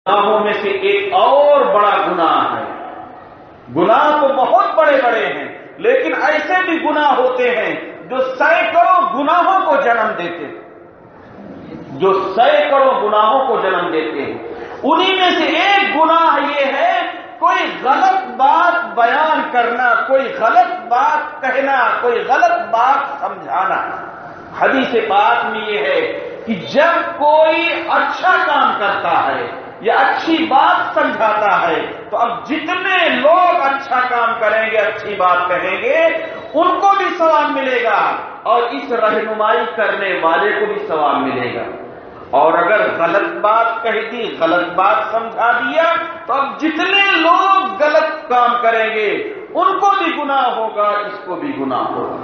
گناہوں میں سے ایک اور بڑا گناہ ہے. گناہ تو بہت بڑے بڑے ہیں، لیکن ایسے بھی گناہ ہوتے ہیں جو سینکڑوں گناہوں کو جنم دیتے ہیں، جو سینکڑوں گناہوں کو جنم دیتے ہیں. انہی میں سے ایک گناہ یہ ہے کوئی غلط بات بیان کرنا، کوئی غلط بات کہنا، کوئی غلط بات سمجھانا. حدیث پاک میں یہ ہے کہ جب کوئی اچھا کام کرتا ہے یا اچھی بات سمجھاتا ہے تو اب جتنے لوگ اچھا کام کریں گے، اچھی بات کہیں گے، ان کو بھی ثواب ملے گا اور اس رہنمائی کرنے والے کو بھی ثواب ملے گا. اور اگر غلط بات کہہ دی، غلط بات سمجھا دیا تو اب جتنے لوگ غلط کام کریں گے ان کو بھی گناہ ہوگا، اس کو بھی گناہ ہوگا،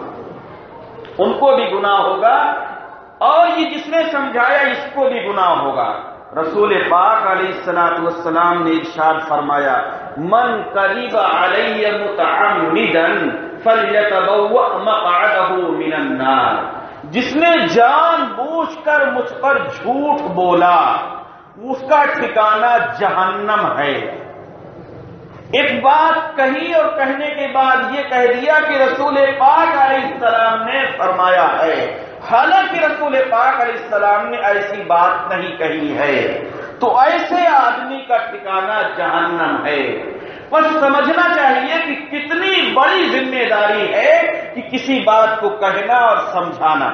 ان کو بھی گناہ ہوگا، اور یہ جس نے سمجھایا اس کو بھی گناہ ہوگا. رسول پاک علیہ الصلوۃ والسلام نے ارشاد فرمایا، من کذب علی متعمدا فلیتبوأ مقعدہ من النار. جس نے جان بوجھ کر مجھ پر جھوٹ بولا اس کا ٹھکانہ جہنم ہے. ایک بات کہی اور کہنے کے بعد یہ کہہ دیا کہ رسول پاک علیہ السلام نے فرمایا ہے، حالانکہ رسول پاک علیہ السلام نے ایسی بات نہیں کہی ہے. تو ایسے آدمی کا ٹھکانہ جہنم ہے. بس سمجھنا چاہیے کہ کتنی بڑی ذمہ داری ہے کہ کسی بات کو کہنا اور سمجھانا.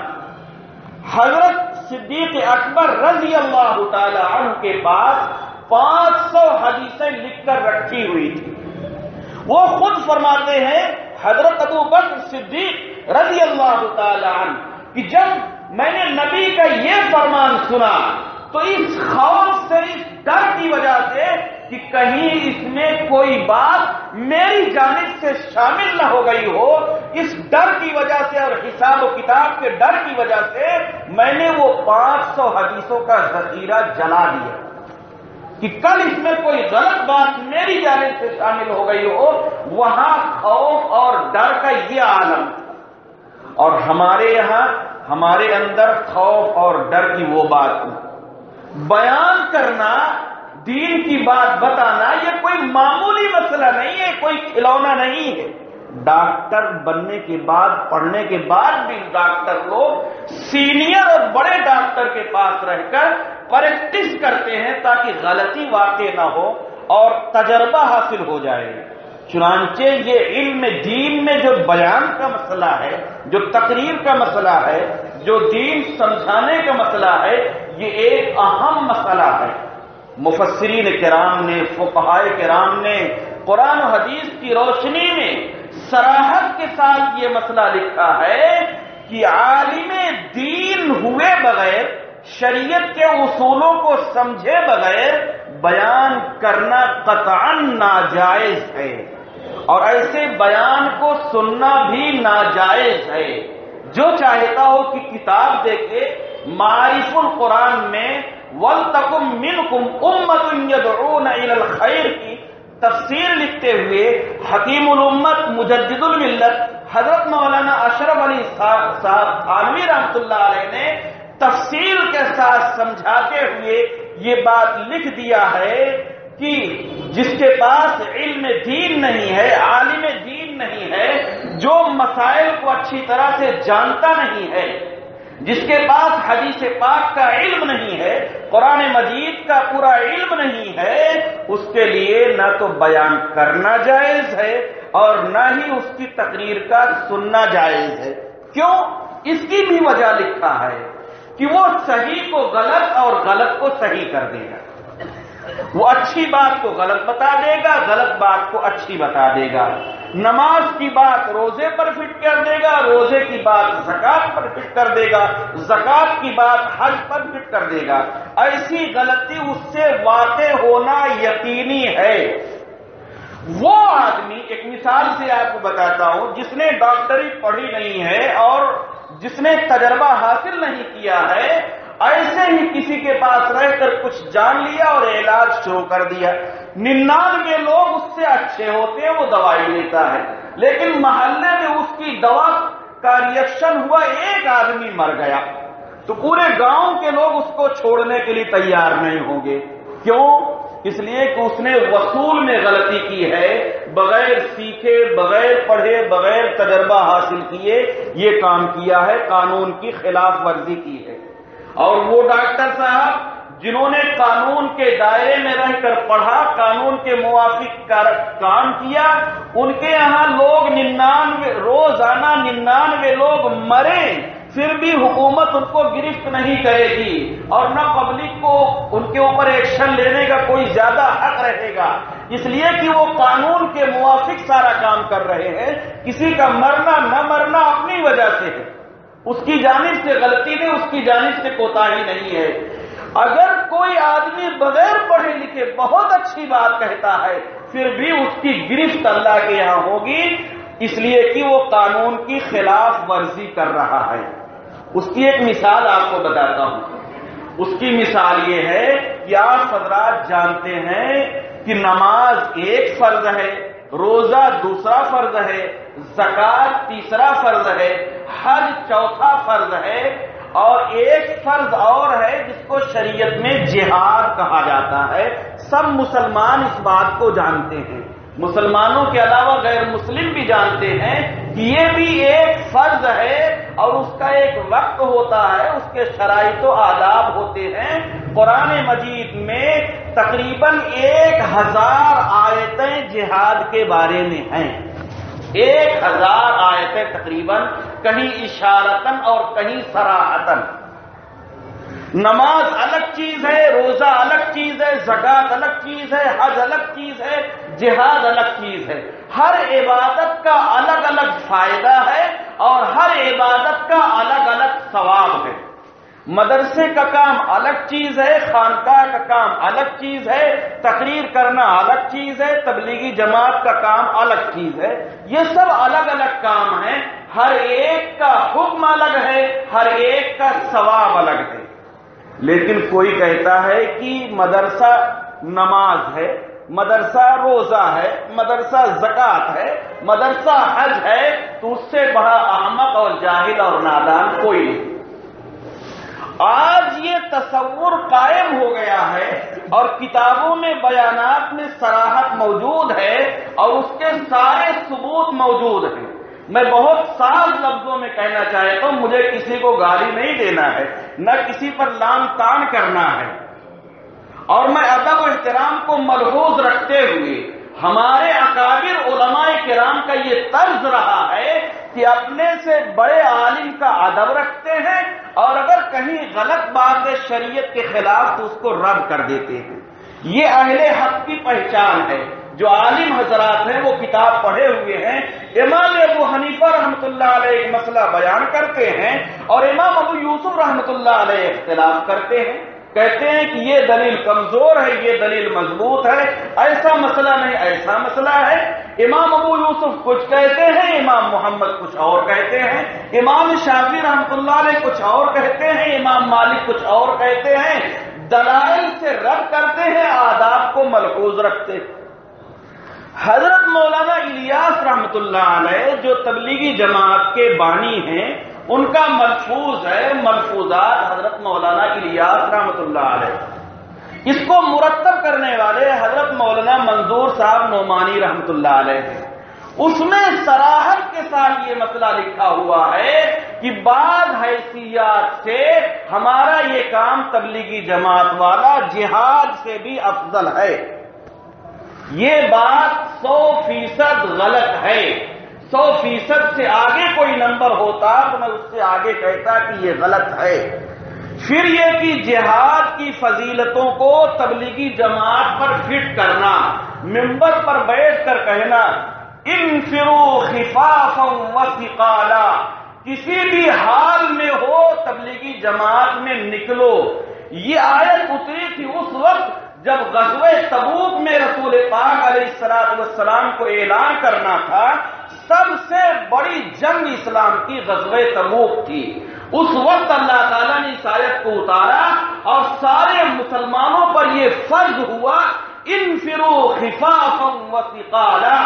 حضرت صدیق اکبر رضی اللہ تعالی عنہ کے پاس 500 حدیثیں لکھ کر رکھی ہوئی تھی. وہ خود فرماتے ہیں حضرت ابو بکر صدیق رضی اللہ تعالی عنہ کہ جب میں نے نبی کا یہ فرمان سنا تو اس خوف سے، اس ڈر کی وجہ سے کہ کہیں اس میں کوئی بات میری جانب سے شامل نہ ہو گئی ہو، اس ڈر کی وجہ سے اور حساب و کتاب کے ڈر کی وجہ سے میں نے وہ 500 حدیثوں کا ذخیرہ جلا دیا کہ کل اس میں کوئی غلط بات میری جانب سے شامل ہو گئی ہو. وہاں خوف اور ڈر کا یہ عالم. اور ہمارے یہاں، ہمارے اندر خوف اور ڈر کی وہ بات بیان کرنا، دین کی بات بتانا، یہ کوئی معمولی مسئلہ نہیں ہے، کوئی کھلونا نہیں ہے. ڈاکٹر بننے کے بعد، پڑھنے کے بعد بھی ڈاکٹر لوگ سینئر اور بڑے ڈاکٹر کے پاس رہ کر پریکٹس کرتے ہیں تاکہ غلطی واقع نہ ہو اور تجربہ حاصل ہو جائے. چنانچہ یہ علم دین میں جو بیان کا مسئلہ ہے، جو تقریر کا مسئلہ ہے، جو دین سمجھانے کا مسئلہ ہے، یہ ایک اہم مسئلہ ہے. مفسرین کرام نے، فقہاء کرام نے قرآن و حدیث کی روشنی میں صراحت کے ساتھ یہ مسئلہ لکھا ہے کہ عالم دین ہوئے بغیر، شریعت کے اصولوں کو سمجھے بغیر بیان کرنا قطعاً ناجائز ہے، اور ایسے بیان کو سننا بھی ناجائز ہے. جو چاہتا ہو کہ کتاب دیکھے، معارف القرآن میں وَلْتَكُمْ مِنْكُمْ أُمَّةٌ يَدْعُونَ إِلَى الْخَيْرِ کی تفسیر لکھتے ہوئے حکیم الامت مجدد الملت حضرت مولانا اشرف علی صاحب تھانوی رحمۃ اللہ علیہ نے تفصیل کے ساتھ سمجھاتے ہوئے یہ بات لکھ دیا ہے کہ جس کے پاس علم دین نہیں ہے، عالم دین نہیں ہے، جو مسائل کو اچھی طرح سے جانتا نہیں ہے، جس کے پاس حدیث پاک کا علم نہیں ہے، قرآن مجید کا پورا علم نہیں ہے، اس کے لیے نہ تو بیان کرنا جائز ہے اور نہ ہی اس کی تقریر کا سننا جائز ہے. کیوں؟ اس کی بھی وجہ لکھا ہے کہ وہ صحیح کو غلط اور غلط کو صحیح کر دے گا. وہ اچھی بات کو غلط بتا دے گا، غلط بات کو اچھی بتا دے گا. نماز کی بات روزے پر فٹ کر دے گا، روزے کی بات زکات پر فٹ کر دے گا، زکات کی بات حج پر فٹ کر دے گا. ایسی غلطی اس سے واقع ہونا یقینی ہے. وہ آدمی، ایک مثال سے آپ کو بتاتا ہوں، جس نے ڈاکٹری پڑھی نہیں ہے اور جس نے تجربہ حاصل نہیں کیا ہے، ایسے ہی کسی کے پاس رہ کر کچھ جان لیا اور علاج شروع کر دیا. 99 لوگ اس سے اچھے ہوتے ہیں، وہ دوائی لیتا ہے، لیکن محلے میں اس کی دوا کا ریئیکشن ہوا، ایک آدمی مر گیا تو پورے گاؤں کے لوگ اس کو چھوڑنے کے لیے تیار نہیں ہوں گے. کیوں؟ اس لیے کہ اس نے وصول میں غلطی کی ہے، بغیر سیکھے، بغیر پڑھے، بغیر تجربہ حاصل کیے یہ کام کیا ہے، قانون کی خلاف ورزی کی ہے۔ اور وہ ڈاکٹر صاحب جنہوں نے قانون کے دائرے میں رہ کر پڑھا، قانون کے موافق کام کیا، ان کے یہاں لوگ 99 روزانہ 99 لوگ مرے، پھر بھی حکومت ان کو گرفت نہیں کرے گی اور نہ پبلک کو ان کے اوپر ایکشن لینے کا کوئی زیادہ حق رہے گا، اس لیے کہ وہ قانون کے موافق سارا کام کر رہے ہیں۔ کسی کا مرنا نہ مرنا اپنی وجہ سے ہے، اس کی جانب سے غلطی نہیں، اس کی جانب سے کوتاہی نہیں ہے۔ اگر کوئی آدمی بغیر پڑھے لکھے بہت اچھی بات کہتا ہے، پھر بھی اس کی گرفت اللہ کے یہاں ہوگی، اس لیے کہ وہ قانون کی خلاف ورزی کر رہا ہے۔ اس کی ایک مثال آپ کو بتاتا ہوں۔ اس کی مثال یہ ہے کہ آپ حضرات جانتے ہیں کہ نماز ایک فرض ہے، روزہ دوسرا فرض ہے، زکوٰۃ تیسرا فرض ہے، حج چوتھا فرض ہے، اور ایک فرض اور ہے جس کو شریعت میں جہاد کہا جاتا ہے۔ سب مسلمان اس بات کو جانتے ہیں، مسلمانوں کے علاوہ غیر مسلم بھی جانتے ہیں کہ یہ بھی ایک فرض ہے اور اس کا ایک وقت ہوتا ہے، اس کے شرائط و آداب ہوتے ہیں۔ قرآن مجید میں تقریباً 1000 آیتیں جہاد کے بارے میں ہیں، 1000 آیتیں تقریباً، کہیں اشارتاً اور کہیں صراحتاً۔ نماز الگ چیز ہے، روزہ الگ چیز ہے، زکوٰۃ الگ چیز ہے، حج الگ چیز ہے، جہاد الگ چیز ہے۔ ہر عبادت کا الگ الگ فائدہ ہے اور ہر عبادت کا الگ الگ ثواب ہے۔ مدرسے کا کام الگ چیز ہے، خانقاہ کا کام الگ چیز ہے، تقریر کرنا الگ چیز ہے، تبلیغی جماعت کا کام الگ چیز ہے۔ یہ سب الگ الگ کام ہیں، ہر ایک کا حکم الگ ہے، ہر ایک کا ثواب الگ ہے۔ لیکن کوئی کہتا ہے کہ مدرسہ نماز ہے، مدرسہ روزہ ہے، مدرسہ زکوٰۃ ہے، مدرسہ حج ہے، تو اس سے بڑا احمق اور جاہل اور نادان کوئی نہیں۔ آج یہ تصور قائم ہو گیا ہے اور کتابوں میں بیانات میں صراحت موجود ہے اور اس کے سارے ثبوت موجود ہیں۔ میں بہت صاف لفظوں میں کہنا چاہتا ہوں، مجھے کسی کو گالی نہیں دینا ہے، نہ کسی پر لام تان کرنا ہے، اور میں ادب و احترام کو ملحوظ رکھتے ہوئے ہمارے اکابر علماء کرام کا یہ طرز رہا ہے کہ اپنے سے بڑے عالم کا ادب رکھتے ہیں اور اگر کہیں غلط بات ہے شریعت کے خلاف تو اس کو رد کر دیتے ہیں۔ یہ اہل حق کی پہچان ہے۔ جو عالم حضرات ہیں وہ کتاب پڑھے ہوئے ہیں، امام ابو حنیفہ رحمۃ اللہ علیہ ایک مسئلہ بیان کرتے ہیں اور امام ابو یوسف رحمۃ اللہ علیہ اختلاف کرتے ہیں، کہتے ہیں کہ یہ دلیل کمزور ہے، یہ دلیل مضبوط ہے، ایسا مسئلہ نہیں، ایسا مسئلہ ہے۔ امام ابو یوسف کچھ کہتے ہیں، امام محمد کچھ اور کہتے ہیں، امام شافعی رحمۃ اللہ علیہ کچھ اور کہتے ہیں، امام مالک کچھ اور کہتے ہیں۔ دلائل سے رد کرتے ہیں، آداب کو ملحوظ رکھتے ہیں۔ حضرت مولانا الیاس رحمۃ اللہ علیہ جو تبلیغی جماعت کے بانی ہیں، ان کا ملفوظ ہے، ملفوظات حضرت مولانا الیاس رحمۃ اللہ علیہ، اس کو مرتب کرنے والے حضرت مولانا منظور صاحب نعمانی رحمۃ اللہ علیہ ہیں۔ اس میں صراحت کے ساتھ یہ مسئلہ لکھا ہوا ہے کہ بعض حیثیات سے ہمارا یہ کام تبلیغی جماعت والا جہاد سے بھی افضل ہے۔ یہ بات 100% غلط ہے۔ 100% سے آگے کوئی نمبر ہوتا تو میں اس سے آگے کہتا کہ یہ غلط ہے۔ پھر یہ کہ جہاد کی فضیلتوں کو تبلیغی جماعت پر فٹ کرنا، ممبر پر بیٹھ کر کہنا انفروا خفافا وثقالا، کسی بھی حال میں ہو تبلیغی جماعت میں نکلو، یہ آیت اتری تھی اس وقت جب غزوہ تبوک میں رسول پاک علیہ السلام کو اعلان کرنا تھا۔ سب سے بڑی جنگ اسلام کی غزوہ تبوک تھی۔ اس وقت اللہ تعالیٰ نے اس آیت کو اتارا اور سارے مسلمانوں پر یہ فرض ہوا انفروا خفافا وثقالا،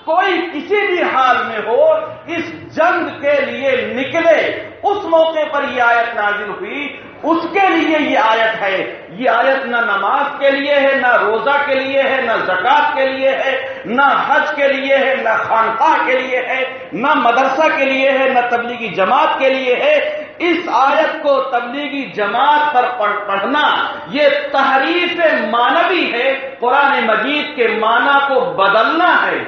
کوئی کسی بھی حال میں ہو اس جنگ کے لیے نکلے۔ اس موقع پر یہ آیت نازل ہوئی اس کے لیے یہ آیت ہے. یہ آیت نہ نماز کے لیے ہے، نہ روزہ کے لیے ہے، نہ زکوٰۃ کے لیے ہے، نہ حج کے لیے ہے، نہ خانقاہ کے لیے ہے، نہ مدرسہ کے لیے ہے، نہ تبلیغی جماعت کے لیے ہے. اس آیت کو تبلیغی جماعت پر پڑھنا یہ تحریف معنوی ہے، قرآن مجید کے معنی کو بدلنا ہے.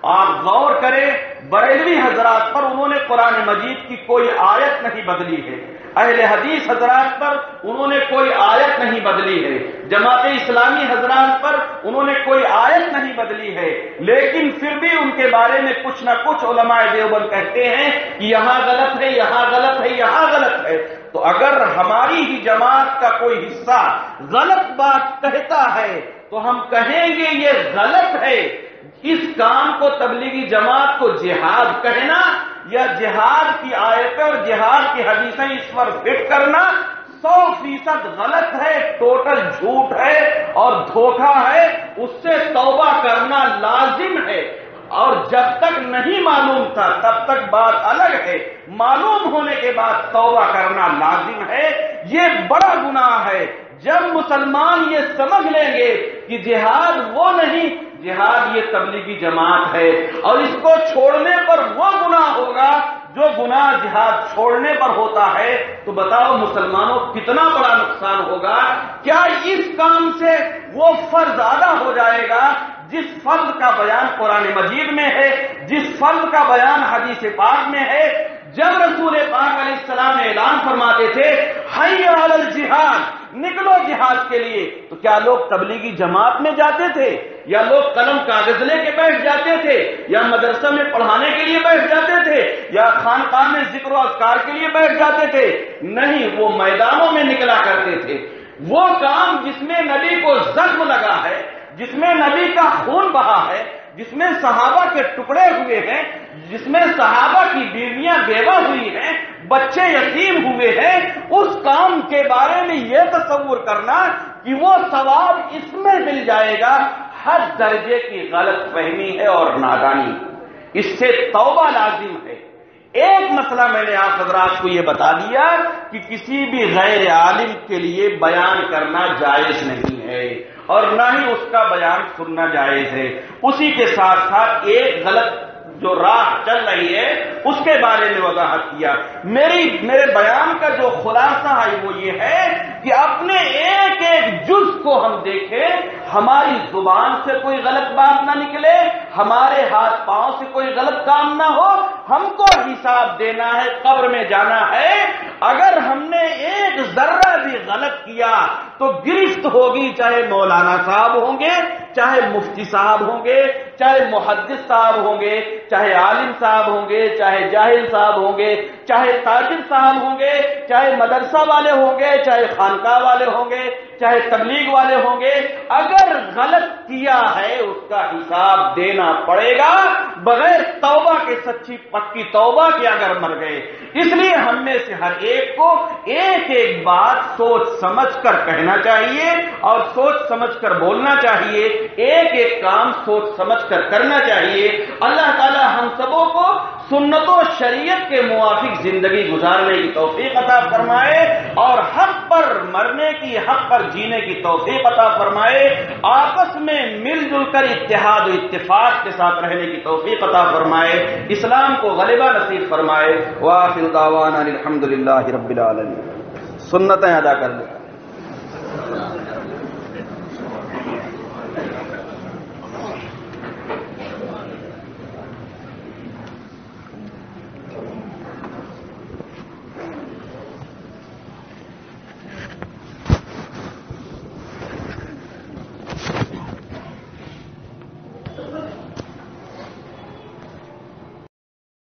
آپ غور کریں، بریلوی حضرات پر انہوں نے قرآن مجید کی کوئی آیت نہیں بدلی ہے، اہل حدیث حضرات پر انہوں نے کوئی آیت نہیں بدلی ہے، جماعت اسلامی حضرات پر انہوں نے کوئی آیت نہیں بدلی ہے، لیکن پھر بھی ان کے بارے میں کچھ نہ کچھ علماء دیوبند کہتے ہیں کہ یہاں غلط ہے، یہاں غلط ہے، یہاں غلط ہے. تو اگر ہماری ہی جماعت کا کوئی حصہ غلط بات کہتا ہے تو ہم کہیں گے یہ غلط ہے. اس کام کو تبلیغی جماعت کو جہاد کہنا یا جہاد کی آیتیں اور جہاد کی حدیثیں اس پر فٹ کرنا 100% غلط ہے، ٹوٹل جھوٹ ہے اور دھوکہ ہے. اس سے توبہ کرنا لازم ہے، اور جب تک نہیں معلوم تھا تب تک بات الگ ہے، معلوم ہونے کے بعد توبہ کرنا لازم ہے. یہ بڑا گناہ ہے. جب مسلمان یہ سمجھ لیں گے کہ جہاد وہ نہیں، جہاد یہ تبلیغی جماعت ہے، اور اس کو چھوڑنے پر وہ گناہ ہوگا جو گناہ جہاد چھوڑنے پر ہوتا ہے، تو بتاؤ مسلمانوں کتنا بڑا نقصان ہوگا. کیا اس کام سے وہ فرض ادا ہو جائے گا جس فرض کا بیان قرآن مجید میں ہے، جس فرض کا بیان حدیث پاک میں ہے؟ جب رسول پاک علیہ السلام اعلان فرماتے تھے حی علی الجہاد، نکلو جہاد کے لیے، تو کیا لوگ تبلیغی جماعت میں جاتے تھے، یا لوگ قلم کاغذ لے کے بیٹھ جاتے تھے، یا مدرسہ میں پڑھانے کے لیے بیٹھ جاتے تھے، یا خانقاہ میں ذکر و اذکار کے لیے بیٹھ جاتے تھے؟ نہیں، وہ میدانوں میں نکلا کرتے تھے. وہ کام جس میں نبی کو زخم لگا ہے، جس میں نبی کا خون بہا ہے، جس میں صحابہ کے ٹکڑے ہوئے ہیں، جس میں صحابہ کی بیویاں بیوہ ہوئی ہیں، بچے یتیم ہوئے ہیں، اس کام کے بارے میں یہ تصور کرنا کہ وہ ثواب اس میں مل جائے گا، ہر درجے کی غلط فہمی ہے اور نادانی. اس سے توبہ لازم ہے. ایک مسئلہ میں نے آپ حضرات کو یہ بتا دیا کہ کسی بھی غیر عالم کے لیے بیان کرنا جائز نہیں ہے، اور نہ ہی اس کا بیان سننا جائز ہے. اسی کے ساتھ ساتھ ایک غلط جو راہ چل رہی ہے اس کے بارے میں وضاحت کیا. میرے بیان کا جو خلاصہ ہے وہ یہ ہے کہ اپنے ایک ایک جز کو ہم دیکھیں، ہماری زبان سے کوئی غلط بات نہ نکلے، ہمارے ہاتھ پاؤں سے کوئی غلط کام نہ ہو. ہم کو حساب دینا ہے، قبر میں جانا ہے. اگر ہم نے ایک ذرہ بھی غلط کیا تو گرفت ہوگی، چاہے مولانا صاحب ہوں گے، چاہے مفتی صاحب ہوں گے، چاہے محدث صاحب ہوں گے، چاہے عالم صاحب ہوں گے، چاہے جاہل صاحب ہوں گے، چاہے تاجر صاحب ہوں گے، چاہے مدرسہ والے ہوں گے، چاہے خانقاہ والے ہوں گے، چاہے تبلیغ والے ہوں گے. اگر غلط کیا ہے اس کا حساب دینا پڑے گا، بغیر توبہ کے، سچی پکی توبہ کے اگر مر گئے. اس لیے ہم میں سے ہر ایک کو ایک ایک بات سوچ سمجھ کر کہنا چاہیے اور سوچ سمجھ کر بولنا چاہیے، ایک ایک کام سوچ سمجھ کر کرنا چاہیے. اللہ تعالی ہم سبوں کو سنت و شریعت کے موافق زندگی گزارنے کی توفیق عطا فرمائے، اور حق پر مرنے کی، حق پر جینے کی توفیق عطا فرمائے. آپس میں مل جل کر اتحاد و اتفاق کے ساتھ رہنے کی توفیق عطا فرمائے. اسلام کو غلبہ نصیب فرمائے. وآخر دعوانا الحمدللہ رب العالمین. سنتیں ادا کر لیں.